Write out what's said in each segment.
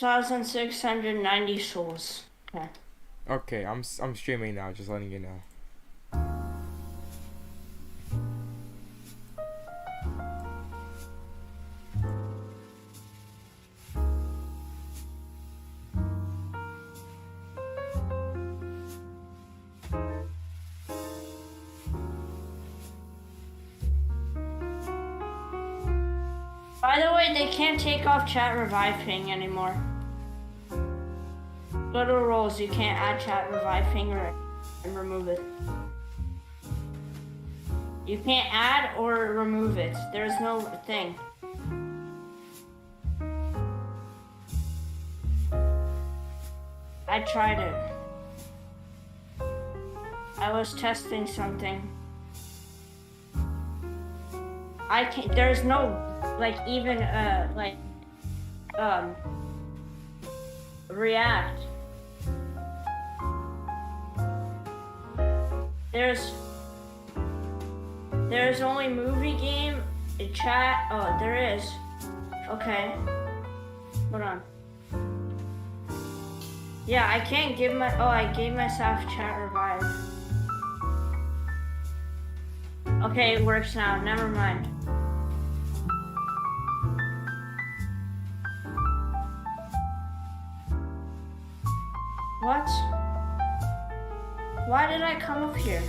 6,690 souls. Okay. Okay, I'm streaming now, just letting you know. By the way, they can't take off chat revive ping anymore. Go to roles, you can't add chat revive ping and remove it. You can't add or remove it. There's no thing. I tried it. I was testing something. I can't, there's no, like, even, react. There's only movie game, chat, oh, there is. Okay. Hold on. Yeah, I can't give I gave myself chat revive. Okay, it works now, never mind. What? Why did I come up here?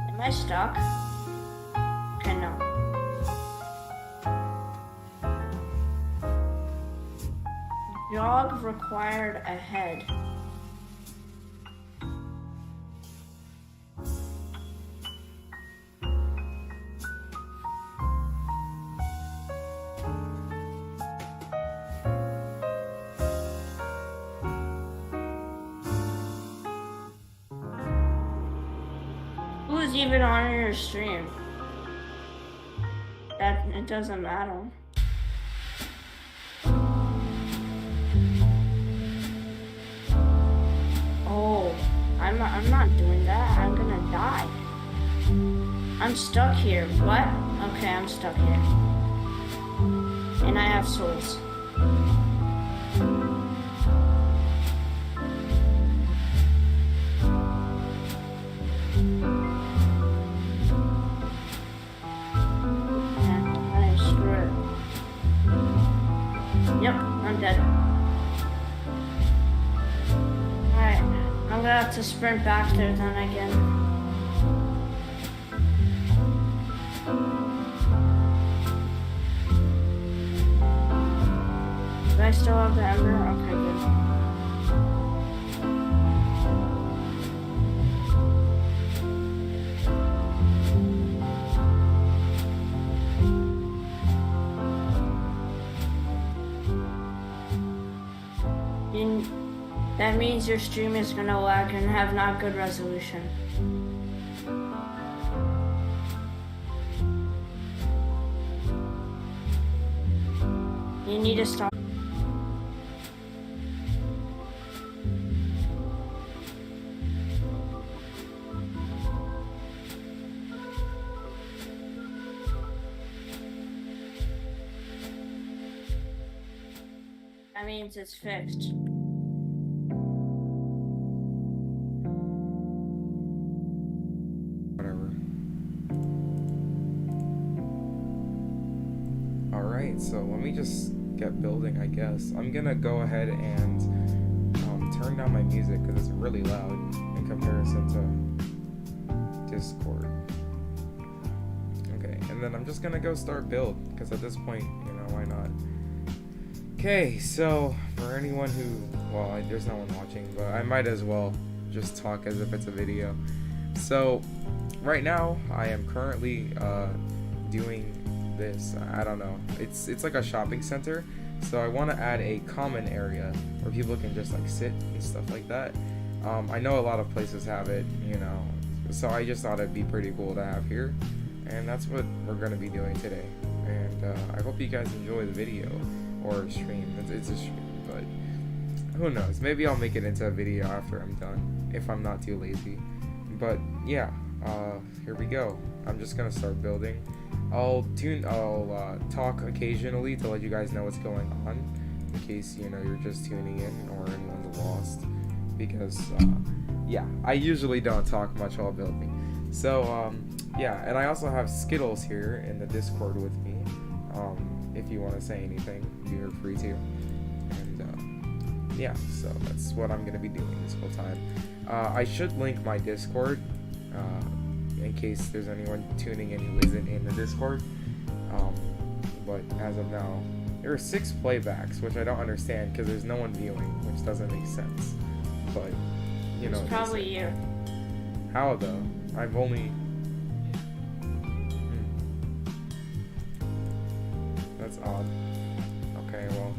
Am I stuck? Okay, no. Jog required ahead. Who's even on your stream? That it doesn't matter. Oh, I'm not doing that. I'm gonna die. I'm stuck here. What? Okay, I'm stuck here. And I have souls. Yep, I'm dead. Alright, I'm gonna have to sprint back there then again. Do I still have the ember? Okay, good. That means your stream is gonna lag and have not good resolution. You need to stop. That means it's fixed. So let me just get building, I guess. I'm gonna go ahead and turn down my music because it's really loud in comparison to Discord. Okay, and then I'm just gonna go start build because at this point, you know, why not? Okay, so for anyone who, well, there's no one watching, but I might as well just talk as if it's a video. So right now I am currently doing this. I don't know, it's like a shopping center, so I want to add a common area where people can just like sit and stuff like that. I know a lot of places have it, you know, so I just thought it'd be pretty cool to have here, and that's what we're going to be doing today. And I hope you guys enjoy the video or stream. It's a stream, but who knows, maybe I'll make it into a video after I'm done if I'm not too lazy. But yeah, here we go. I'm just gonna start building. I'll talk occasionally to let you guys know what's going on, in case you're just tuning in or anyone's lost. Because yeah, I usually don't talk much while building. So yeah, and I also have Skittles here in the Discord with me. If you want to say anything, you're free to. And yeah, so that's what I'm gonna be doing this whole time. I should link my Discord. In case there's anyone tuning in who isn't in the Discord. But as of now, there are 6 playbacks, which I don't understand because there's no one viewing, which doesn't make sense. But, it's probably you. How though? I've only... That's odd. Okay, well...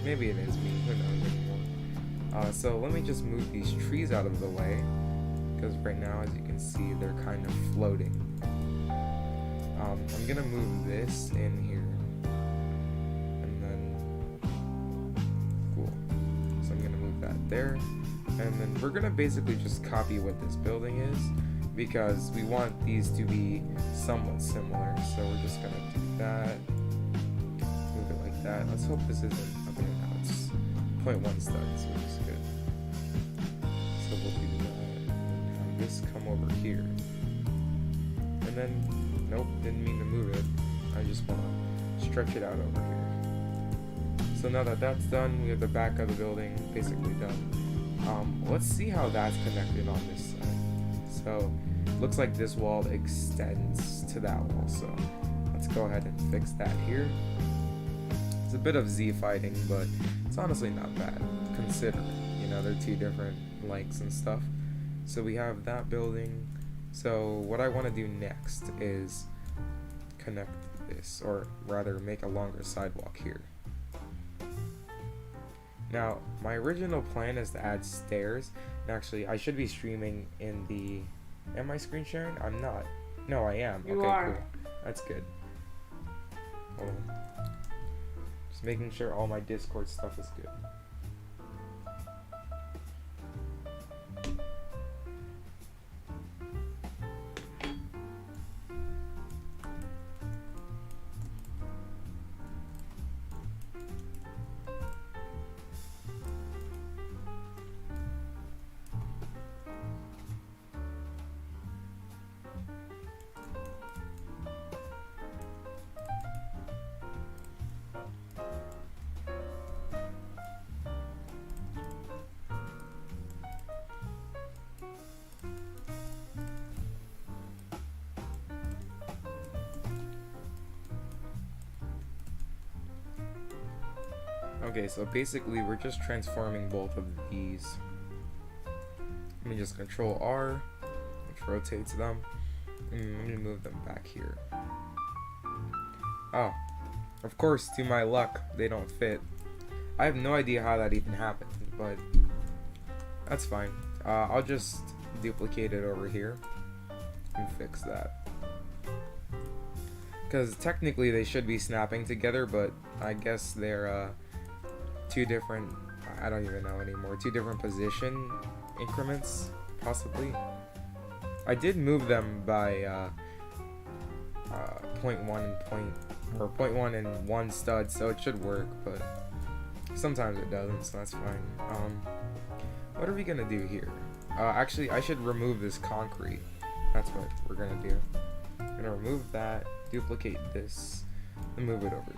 Maybe it is me. Who knows anymore. So let me just move these trees out of the way. Because right now, as you can see, they're kind of floating. I'm gonna move this in here, and then cool. So I'm gonna move that there, and then we're gonna basically just copy what this building is, because we want these to be somewhat similar. So we're just gonna do that, move it like that. Let's hope this isn't okay. Now it's 0.1 studs, which is good. So we'll do this come over here, and then nope, didn't mean to move it. I just want to stretch it out over here. So now that that's done, we have the back of the building basically done. Let's see how that's connected on this side. So looks like this wall extends to that wall, so let's go ahead and fix that here. It's a bit of Z fighting, but it's honestly not bad considering they're 2 different lengths and stuff. So we have that building. So what I want to do next is connect this, or rather make a longer sidewalk here. Now, my original plan is to add stairs. And actually, I should be streaming in the... Am I screen sharing? I'm not. No, I am. You okay, are. Cool. That's good. Hold on. Just making sure all my Discord stuff is good. Okay, so basically we're just transforming both of these. Let me just control R, which rotates them. Let me move them back here. Oh, of course, to my luck, they don't fit. I have no idea how that even happened, but that's fine. I'll just duplicate it over here and fix that. Because technically they should be snapping together, but I guess they're 2 different, I don't even know anymore, 2 different position increments, possibly. I did move them by 0.1 and 1 stud, so it should work, but sometimes it doesn't, so that's fine. What are we gonna do here? Actually, I should remove this concrete. That's what we're gonna do. I'm gonna remove that, duplicate this, and move it over.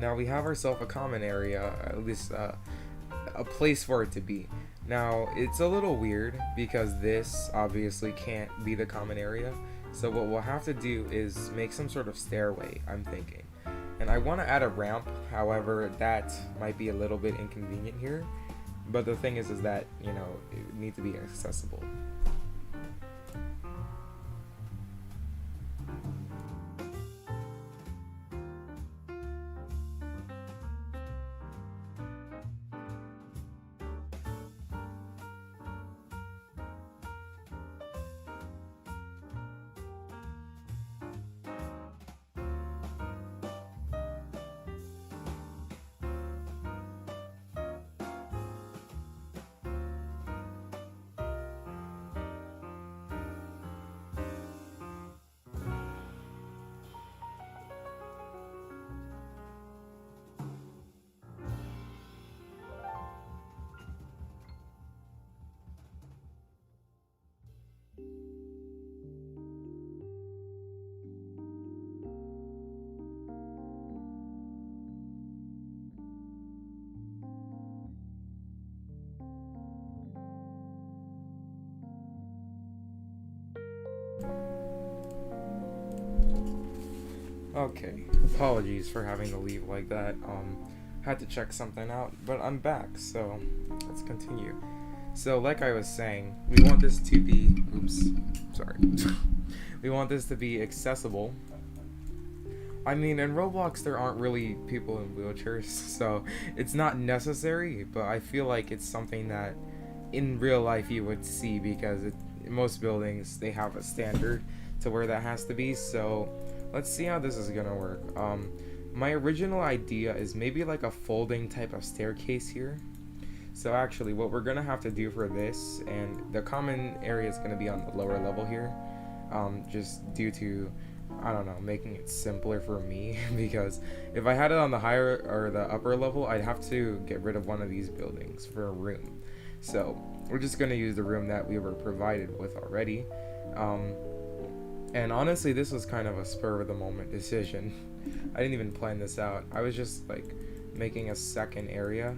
Now we have ourselves a common area, at least a place for it to be. Now it's a little weird because this obviously can't be the common area. So what we'll have to do is make some sort of stairway, I'm thinking. And I want to add a ramp, however that might be a little bit inconvenient here. But the thing is that, it needs to be accessible. Okay, apologies for having to leave like that. Had to check something out, but I'm back, so let's continue. So, like I was saying, we want this to be, oops, sorry. We want this to be accessible. I mean, in Roblox, there aren't really people in wheelchairs, so it's not necessary, but I feel like it's something that in real life you would see, because in most buildings, they have a standard to where that has to be, so let's see how this is gonna work. My original idea is maybe like a folding type of staircase here. So actually, what we're gonna have to do for this, and the common area is gonna be on the lower level here, just due to, I don't know, making it simpler for me, because if I had it on the higher or the upper level, I'd have to get rid of one of these buildings for a room. So we're just gonna use the room that we were provided with already. And honestly, this was kind of a spur of the moment decision. I didn't even plan this out. I was just like making a second area,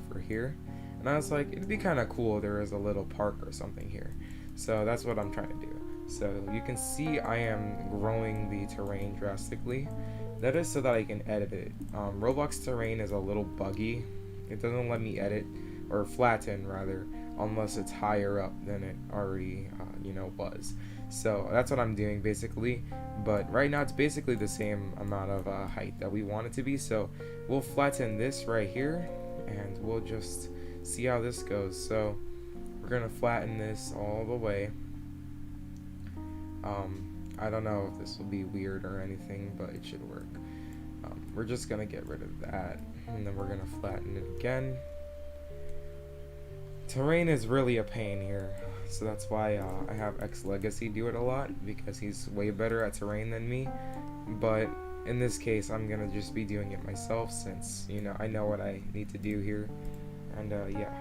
for here. And I was like, it'd be kind of cool if there was a little park or something here. So that's what I'm trying to do. So you can see I am growing the terrain drastically. That is so that I can edit it. Roblox terrain is a little buggy. It doesn't let me edit, or flatten rather, unless it's higher up than it already, was. So that's what I'm doing basically, but right now it's basically the same amount of height that we want it to be, so we'll flatten this right here and we'll just see how this goes. So we're gonna flatten this all the way. I don't know if this will be weird or anything, but it should work. We're just gonna get rid of that, and then we're gonna flatten it again. Terrain is really a pain here, so that's why I have X Legacy do it a lot, because he's way better at terrain than me. But in this case, I'm gonna just be doing it myself, since I know what I need to do here. And yeah.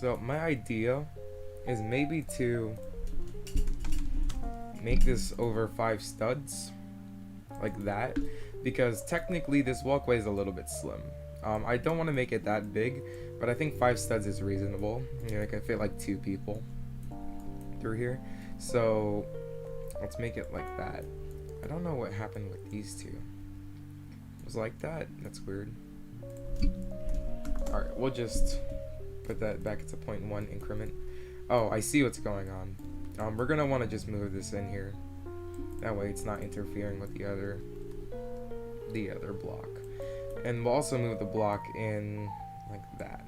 So my idea is maybe to make this over 5 studs, like that, because technically this walkway is a little bit slim. I don't want to make it that big, but I think 5 studs is reasonable. I can fit like 2 people through here, so let's make it like that. I don't know what happened with these two. It was like that. That's weird. Alright, we'll just put that back to 0.1 increment. Oh, I see what's going on. We're gonna want to just move this in here. That way it's not interfering with the other block. And we'll also move the block in like that.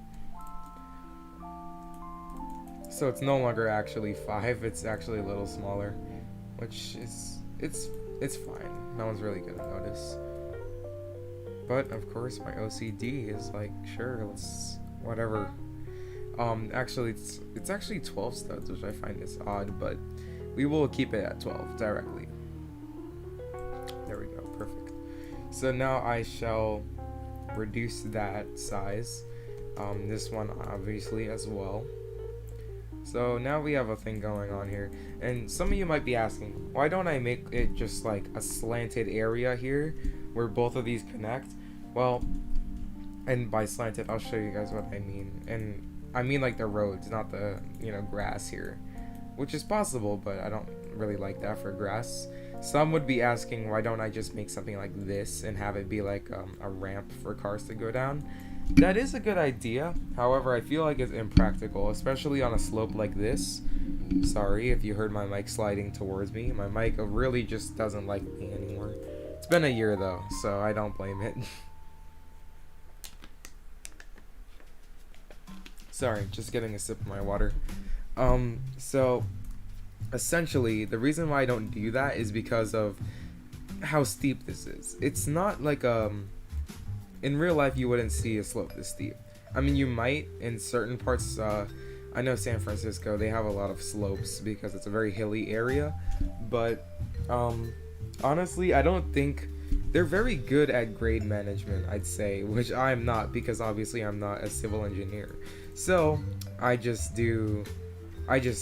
So it's no longer actually 5, it's actually a little smaller, which is it's fine. No one's really gonna notice. But of course my OCD is like, sure, let's whatever. Actually it's actually 12 studs, which I find is odd, but we will keep it at 12 directly. There we go, perfect. So now I shall reduce that size, this one obviously as well. So now we have a thing going on here, and some of you might be asking, why don't I make it just like a slanted area here where both of these connect? Well, and by slanted I'll show you guys what I mean, and I mean like the roads, not the grass here, which is possible, but I don't really like that for grass. Some would be asking, why don't I just make something like this and have it be like a ramp for cars to go down? That is a good idea. However, I feel like it's impractical, especially on a slope like this. Sorry if you heard my mic sliding towards me. My mic really just doesn't like me anymore. It's been a year though, so I don't blame it. Sorry, just getting a sip of my water. So essentially the reason why I don't do that is because of how steep this is. It's not like in real life you wouldn't see a slope this steep. I mean, you might in certain parts. I know San Francisco, they have a lot of slopes because it's a very hilly area, but honestly I don't think they're very good at grade management, I'd say, which I'm not, because obviously I'm not a civil engineer. So I just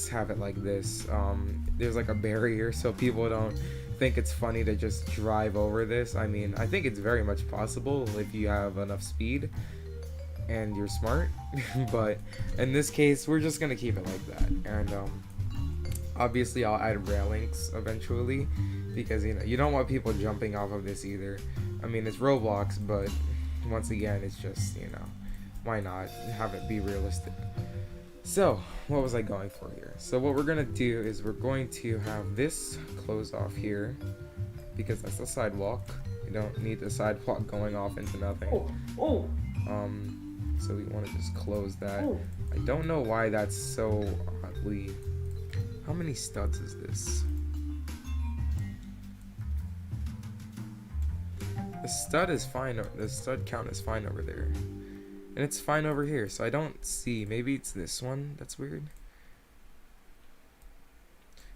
have it like this. There's like a barrier so people don't think it's funny to just drive over this. I mean, I think it's very much possible if you have enough speed, and you're smart. But in this case, we're just gonna keep it like that. And obviously I'll add railings eventually, because you don't want people jumping off of this either. I mean, it's Roblox, but once again, it's just, why not have it be realistic? So what was I going for here? So what we're gonna do is we're going to have this close off here, because that's the sidewalk. You don't need the sidewalk going off into nothing. So we want to just close that. I don't know why that's so oddly. How many studs is this? The stud is fine. The stud count is fine over there, and it's fine over here. So I don't see. Maybe it's this one. That's weird.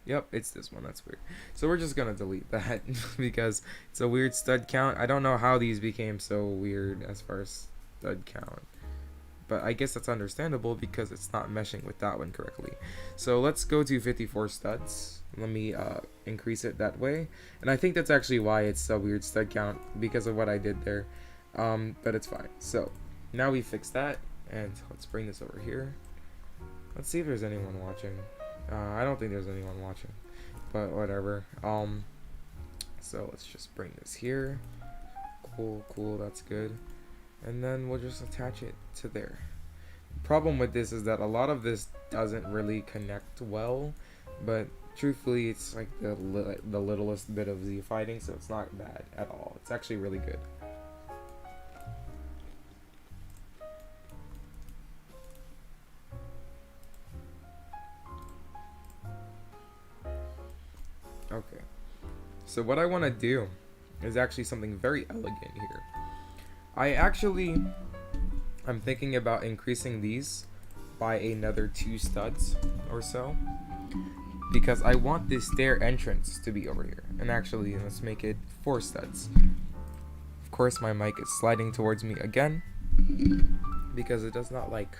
Yep, it's this one. That's weird. So we're just gonna delete that because it's a weird stud count. I don't know how these became so weird as far as stud count, but I guess that's understandable because it's not meshing with that one correctly. So let's go to 54 studs. Let me increase it that way, and I think that's actually why it's a weird stud count, because of what I did there. But it's fine. So now we fix that, and let's bring this over here. Let's see if there's anyone watching. I don't think there's anyone watching, but whatever. So let's just bring this here. Cool, that's good. And then we'll just attach it to there. The problem with this is that a lot of this doesn't really connect well, but truthfully, it's like the littlest bit of Z fighting, so it's not bad at all. It's actually really good. Okay, so what I want to do is actually something very elegant here. I'm thinking about increasing these by another 2 studs or so, because I want this stair entrance to be over here. And actually, let's make it 4 studs. Of course, my mic is sliding towards me again because it does not like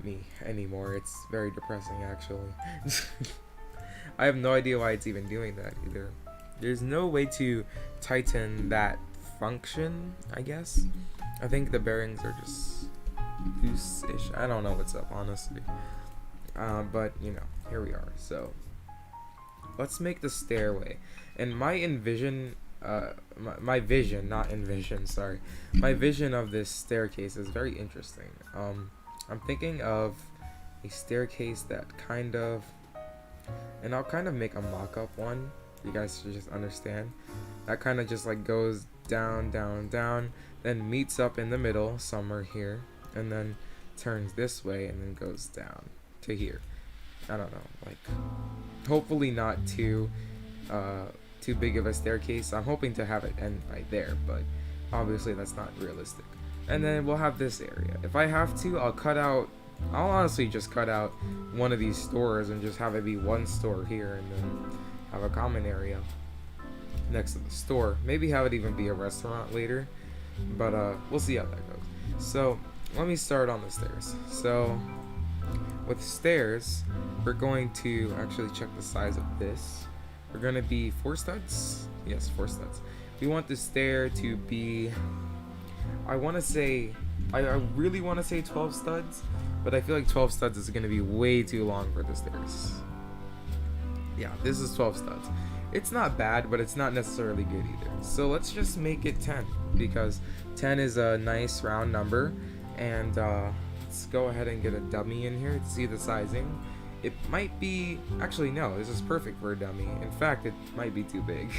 me anymore. It's very depressing, actually. I have no idea why it's even doing that either. There's no way to tighten that function, I guess. I think the bearings are just loose-ish. I don't know what's up, honestly. But, here we are. So let's make the stairway. And my vision of this staircase is very interesting. I'm thinking of a staircase that and I'll kind of make a mock-up one, you guys should just understand. That kind of just like goes down, then meets up in the middle somewhere here, and then turns this way and then goes down to here. I don't know, like hopefully not too big of a staircase. I'm hoping to have it end right there, but obviously that's not realistic. And then we'll have this area. If I have to, I'll honestly just cut out one of these stores and just have it be one store here, and then have a common area next to the store. Maybe have it even be a restaurant later, but we'll see how that goes. So let me start on the stairs. So with stairs, we're going to actually check the size of this. We're going to be 4 studs. Yes, 4 studs. We want the stair to be, I really want to say 12 studs, but I feel like 12 studs is going to be way too long for the stairs. Yeah, this is 12 studs. It's not bad, but it's not necessarily good either. So let's just make it 10, because 10 is a nice round number. And let's go ahead and get a dummy in here to see the sizing. It might be, actually no, this is perfect for a dummy. In fact, it might be too big.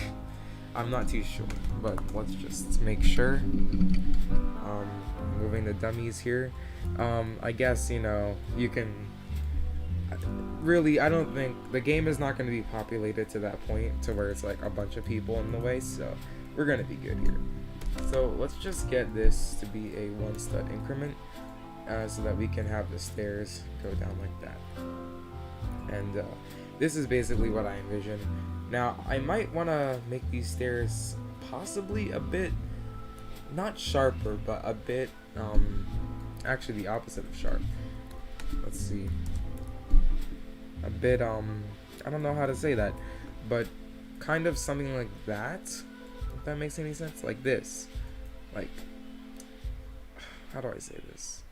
I'm not too sure, but let's just make sure. Moving the dummies here. I guess, you can, really, I don't think, the game is not going to be populated to that point to where it's like a bunch of people in the way, so we're going to be good here. So let's just get this to be a 1 stud increment, so that we can have the stairs go down like that. And this is basically what I envision. Now, I might want to make these stairs possibly a bit, not sharper, but a bit, actually the opposite of sharp. Let's see. A bit, I don't know how to say that, but kind of something like that, if that makes any sense. Like this. Like, how do I say this?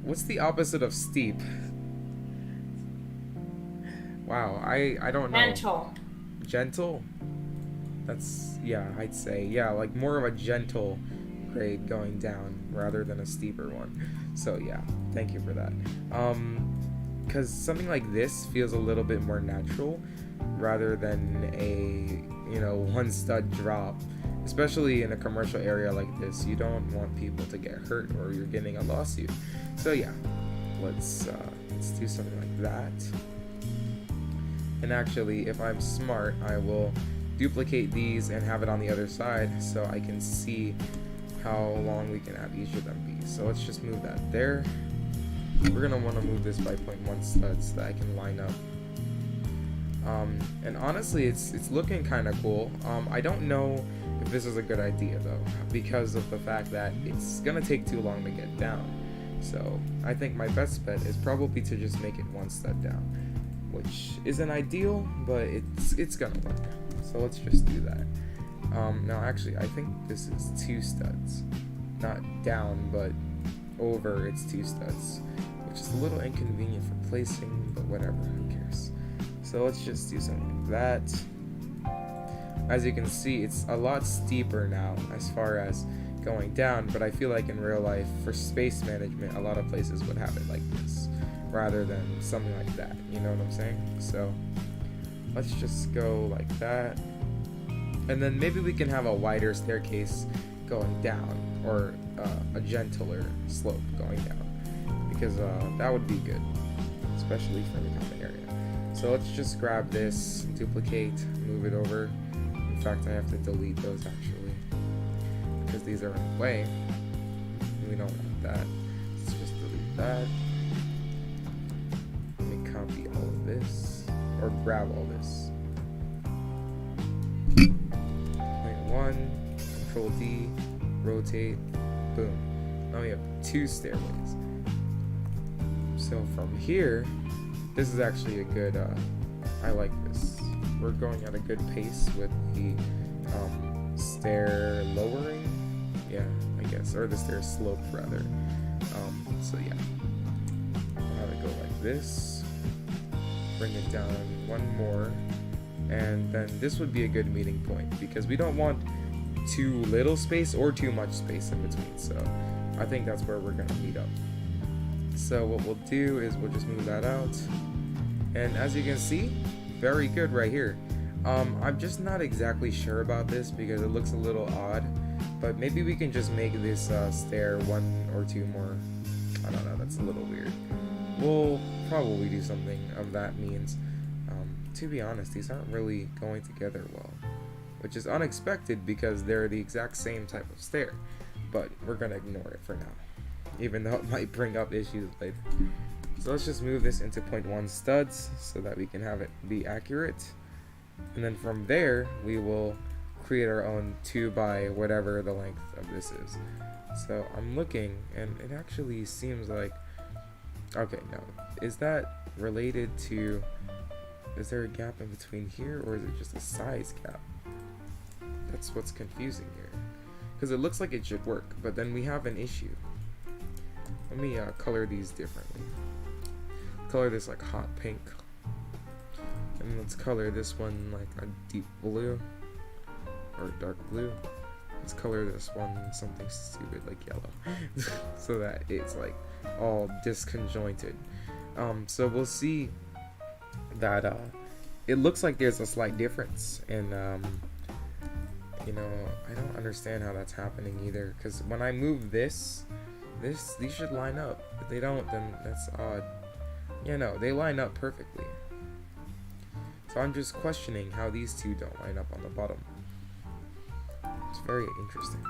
What's the opposite of steep? Wow, I don't know. Gentle. Gentle? That's, yeah, I'd say. Yeah, like more of a gentle grade going down rather than a steeper one. So yeah, thank you for that. Because something like this feels a little bit more natural rather than a, you know, one stud drop. Especially in a commercial area like this, you don't want people to get hurt or you're getting a lawsuit. So yeah, let's do something like that. And actually, if I'm smart, I will duplicate these and have it on the other side so I can see how long we can have each of them be. So let's just move that there. We're gonna want to move this by 0.1 studs so that I can line up. And honestly, it's looking kind of cool. I don't know if this is a good idea though, because of the fact that it's gonna take too long to get down. So I think my best bet is probably to just make it 1 stud down, which isn't ideal, but it's gonna work. So let's just do that. Now actually, I think this is 2 studs, not down, but over. It's 2 studs, which is a little inconvenient for placing, but whatever. Who cares? So let's just do something like that. As you can see, it's a lot steeper now as far as going down, but I feel like in real life, for space management, a lot of places would have it like this rather than something like that. You know what I'm saying? So let's just go like that, and then maybe we can have a wider staircase going down, or a gentler slope going down, because that would be good, especially for the common area. So let's just grab this, duplicate, move it over. In fact, I have to delete those actually, because these are in the way. We don't want that. Let's just delete that. Let me copy all of this, or grab all this. 0.1, Control D, rotate, boom. Now we have 2 stairways. So from here, this is actually a good, I like this. We're going at a good pace with the stair lowering, yeah, I guess, or the stair slope rather. So yeah, I'll have it go like this, bring it down 1 more, and then this would be a good meeting point, because we don't want too little space or too much space in between. So I think that's where we're gonna meet up. So what we'll do is we'll just move that out, and as you can see, very good right here. I'm just not exactly sure about this because it looks a little odd, but maybe we can just make this stair 1 or 2 more. I don't know, that's a little weird. We'll probably do something of that means. To be honest, these aren't really going together well, which is unexpected because they're the exact same type of stair, but we're gonna ignore it for now, even though it might bring up issues later. So let's just move this into 0.1 studs so that we can have it be accurate, and then from there we will create our own 2 by whatever the length of this is. So I'm looking, and it actually seems like, okay, no, is that related to, is there a gap in between here, or is it just a size gap? That's what's confusing here, because it looks like it should work, but then we have an issue. Let me color these differently. Color this like hot pink, and let's color this one like a deep blue or dark blue. Let's color this one something stupid like yellow so that it's like all disconjointed. So we'll see that it looks like there's a slight difference, and you know, I don't understand how that's happening either, because when I move these should line up. If they don't, then that's odd. Yeah, no, they line up perfectly. So I'm just questioning how these 2 don't line up on the bottom. It's very interesting.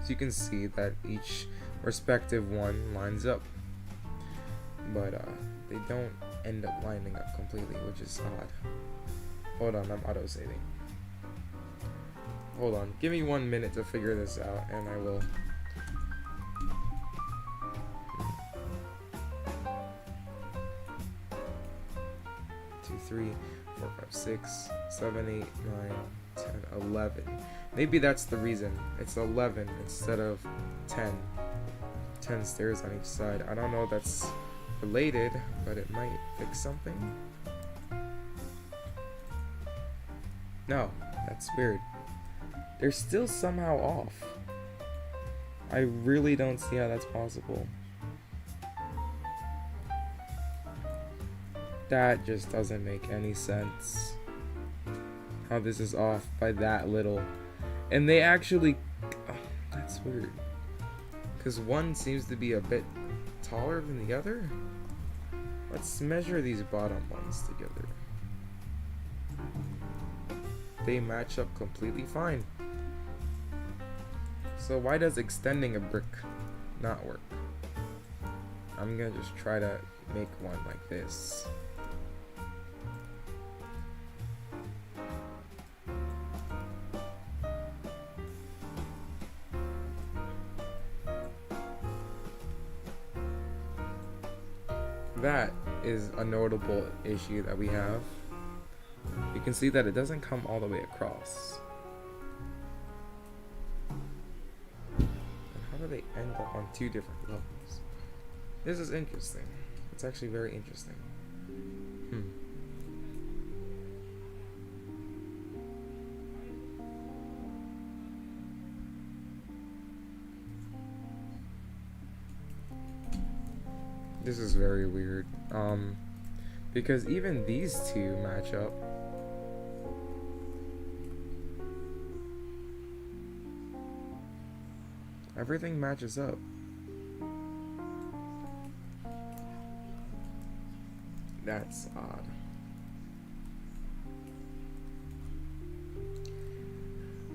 So you can see that each respective one lines up, but they don't end up lining up completely, which is odd. Hold on, I'm auto-saving. Hold on, give me 1 minute to figure this out, and I will. 2, 3, 4, 5, 6, 7, 8, 9, 10, 11. Maybe that's the reason. It's 11 instead of 10. 10 stairs on each side. I don't know if that's related, but it might fix something. No, that's weird. They're still somehow off. I really don't see how that's possible. That just doesn't make any sense. How this is off by that little. And they actually... Oh, that's weird. Because one seems to be a bit taller than the other. Let's measure these bottom ones together. They match up completely fine. So why does extending a brick not work? I'm gonna just try to make one like this. That is a notable issue that we have. You can see that it doesn't come all the way across. And how do they end up on two different levels? This is interesting. It's actually very interesting. This is very weird. Because even these two match up. Everything matches up. That's odd.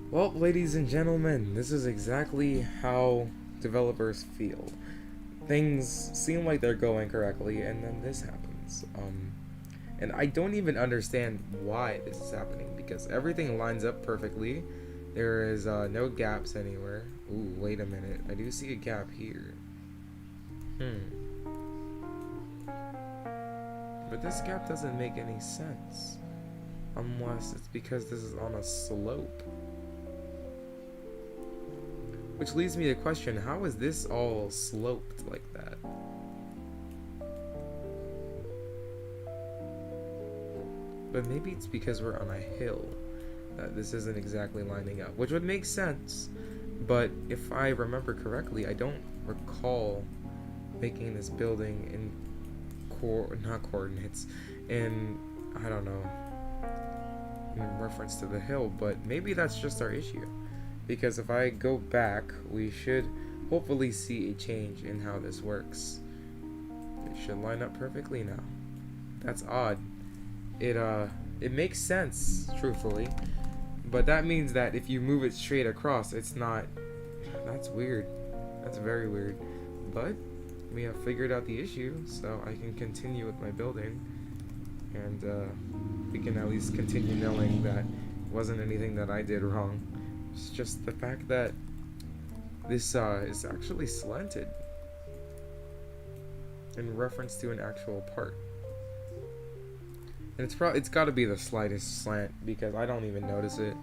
Well, ladies and gentlemen, this is exactly how developers feel. Things seem like they're going correctly, and then this happens. And I don't even understand why this is happening, because everything lines up perfectly. There is no gaps anywhere. Ooh, wait a minute. I do see a gap here. But this gap doesn't make any sense. Unless it's because this is on a slope. Which leads me to question, how is this all sloped like that? But maybe it's because we're on a hill that this isn't exactly lining up, which would make sense. But if I remember correctly, I don't recall making this building in not coordinates, in, I don't know, in reference to the hill, but maybe that's just our issue. Because if I go back, we should hopefully see a change in how this works. It should line up perfectly now. That's odd. It makes sense, truthfully. But that means that if you move it straight across, it's not... That's weird. That's very weird. But we have figured out the issue, so I can continue with my building. And we can at least continue knowing that it wasn't anything that I did wrong. It's just the fact that this is actually slanted in reference to an actual part. And it's got to be the slightest slant, because I don't even notice it.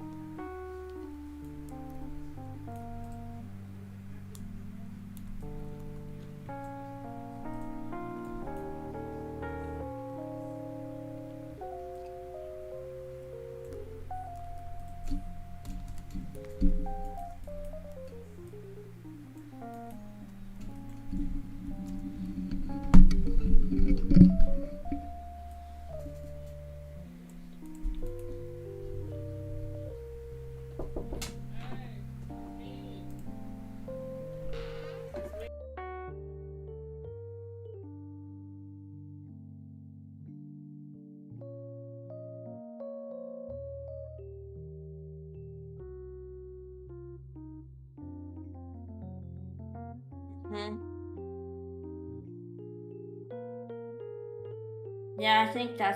Yeah, I think that's